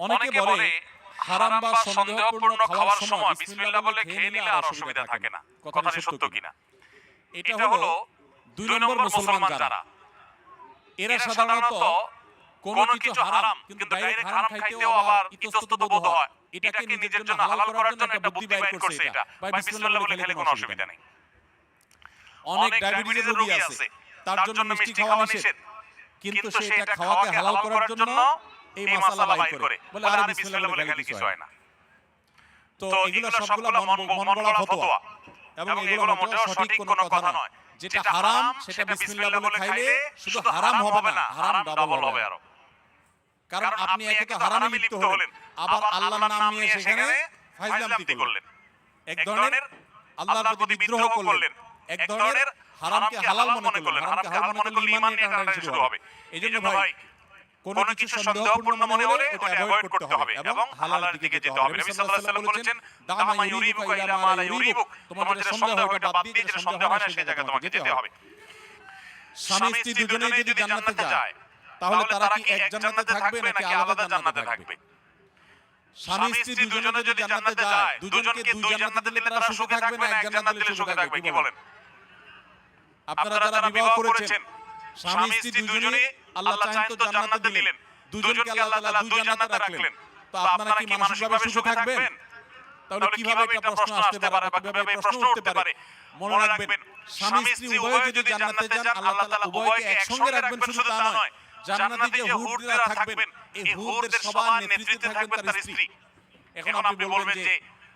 অনেকে বলে হারাম বা সন্দেহপূর্ণ খাওয়ার সময় বিসমিল্লাহ বলে খেয়ে নিলে আর অসুবিধা থাকে না। কথাটি সত্য কিনা? এটা হলো 2 নম্বর মুসলমান যারা, এরা সাধারণত কোনো কিছু হারাম কিন্তু ডাইরেক্ট হারাম খাইতেও আবার ইতস্তত বোধ হয়, এটাকে নিজের জন্য হালাল করার জন্য একটা বুদ্ধি বাইর করছে এটা, ভাই বিসমিল্লাহ বলে খেলে কোনো অসুবিধা নেই। অনেক ডায়াবেটিসের রোগী আছে, তার জন্য মিষ্টি খাওয়া নিষেধ, কিন্তু সে এটা খাওয়াকে হালাল করার জন্য এই মাসালা বাইর করে বলে আরে বিসমিল্লাহ বলে খেলে কিছু হয় না। তো এগুলো সবগুলো মন গড়া ফতোয়া এবং এগুলো মোটেও সঠিক কোনো কথা নয়। যেটা হারাম সেটা বিসমিল্লাহ বলে খাইলে শুধু হারাম হবে না, হারাম ডাবল হবে আরো। কারণ আপনি একে তো হারামে লিপ্ত হলেন, আবার আল্লাহর নাম নিয়ে সেখানে ফাইজলামতি করলেন, এক ধরনের আল্লাহর প্রতি বিদ্রোহ করলেন, এক ধরনের হারামকে হালাল মনে করলেন। হারামকে হালাল মনে করলে ঈমান নিয়ে টানাটানি শুরু হবে। এইজন্য ভাই কোন কিছু সন্দেহপূর্ণ মনে হলে ওটা অ্যাভয়েড করতে হবে এবং হালালের দিকে যেতে হবে। নবী সাল্লাল্লাহু আলাইহি ওয়াসাল্লাম বলেছেন, দামা ইউরিবুকা ইলা মা লা ইউরিবুক, তোমার যেটা সন্দেহ হয় ওটা বাদ দিয়ে যেটা সন্দেহ হয় না সেই জায়গায় তোমাকে যেতে হবে। স্বামী স্ত্রী দুজনেই যদি জান্নাতে যায় তাহলে তারা কি এক জান্নাতে থাকবে নাকি আলাদা জান্নাতে থাকবে? স্বামী স্ত্রী দুজনে যদি জান্নাতে যায়, দুজনকে দুই জান্নাতে দিলে তারা সুখে থাকবে না এক জান্নাতে দিলে সুখে থাকবে? কি বলেন? আপনারা যারা বিবাহ করেছেন, স্বামী স্ত্রী দুজনেই আল্লাহ চাইতো তো জান্নাতে দিলেন, দুজনকে আল্লাহ তাআলা দুই জান্নাতে রাখলেন, তো আপনারা কি মানসিকভাবে সুখে থাকবেন? তাহলে কিভাবে এটা প্রশ্ন আসতে পারে বা কিভাবে প্রশ্ন উঠতে পারে? মনে রাখবেন, স্বামী স্ত্রী উভয়ে যদি জান্নাতে যান আল্লাহ তাআলা উভয়কে একসঙ্গে রাখবেন। শুধু তা নয়, জান্নাতে যে হুররা থাকবেন এই হুরদের সবার নেতৃত্বে থাকবেন তার স্ত্রী। এখন আপনি বলবেন যে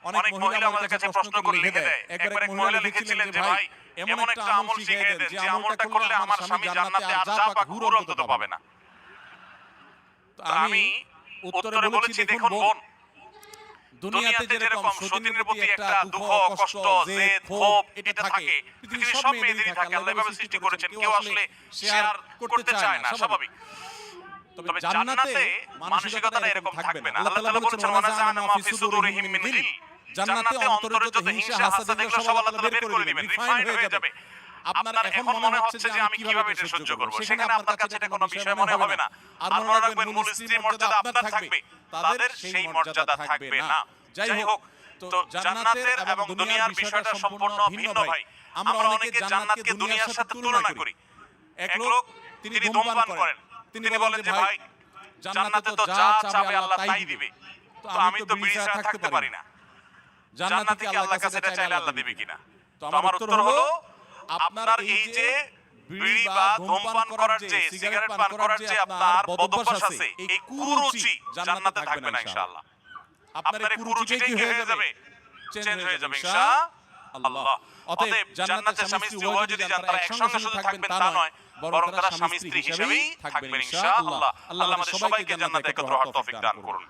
অনেক মহিলা আমাদের কাছে প্রশ্ন করে লিখে দেয়। একবার এক মহিলা লিখেছিলেন যে ভাই এমন একটা আমল শিখিয়ে দেন যে আমলটা করলে আমার স্বামী জান্নাতে আর যা পাক হুর অন্তত পাবে না। তো আমি উত্তরে বলেছি, দেখুন বোন, দুনিয়াতে যেরকম সতীনের প্রতি একটা দুঃখ, কষ্ট, জেদ, ক্ষোভ এটা থাকে, পৃথিবীর সব মেয়েদেরই থাকে। আল্লাহ এভাবে সৃষ্টি করেছেন, কেউ আসলে শেয়ার করতে চায় না, স্বাভাবিক। তবে জান্নাতে মানসিকতাটা এরকম থাকবে না। আল্লাহ তাআলা বলেছেন, ওয়ানাযা'না মা ফি সুদুরিহিম মিন গিল, জান্নাতে অন্তরে যত হিংসা হাসাদ এগুলো সব আল্লাহ তাআলা বের করে দিবেন, রিফাইন হয়ে যাবে। আপনার এখন মনে হচ্ছে যে আমি কিভাবে এটা সহ্য করব, সেখানে আপনার কাছে এটা কোনো বিষয় মনে হবে না। আর মনে রাখবেন, মূল স্ত্রীর মর্যাদা আপনার থাকবে, তাদের সেই মর্যাদা থাকবে না। যাই হোক, তো জান্নাতের এবং দুনিয়ার বিষয়টা সম্পূর্ণ ভিন্ন ভাই। আমরা অনেকে জান্নাতকে দুনিয়ার সাথে তুলনা করি। এক লোক তিনি ধূমপান করেন, তিনি বলেন যে ভাই জান্নাতে তো যা চাবে আল্লাহ তাই দিবে, তো আমি তো বিড়ি ছাড়া থাকতে পারি না, জান্নাতে কি আল্লাহর কাছে এটা চাইলে আল্লাহ দিবে কিনা? তো আমার উত্তর হলো, আপনার এই যে বিড়ি বা ধূমপান করার যে সিগারেট পান করার যে আপনার বদঅভ্যাস আছে, এই কুরুচি জান্নাতে থাকবে না ইনশাআল্লাহ। আপনার এই কুরুচিটা কি হয়ে যাবে? চেঞ্জ হয়ে যাবে ইনশাআল্লাহ। অতএব জান্নাতে স্বামী স্ত্রী উভয় যদি যান, তারা একসঙ্গে শুধু থাকবেন তা নয়, বরং তারা স্বামী স্ত্রী হিসেবেই থাকবেন ইনশাআল্লাহ। আল্লাহ আমাদের সবাইকে জান্নাতে একত্র হওয়ার তৌফিক দান করুন।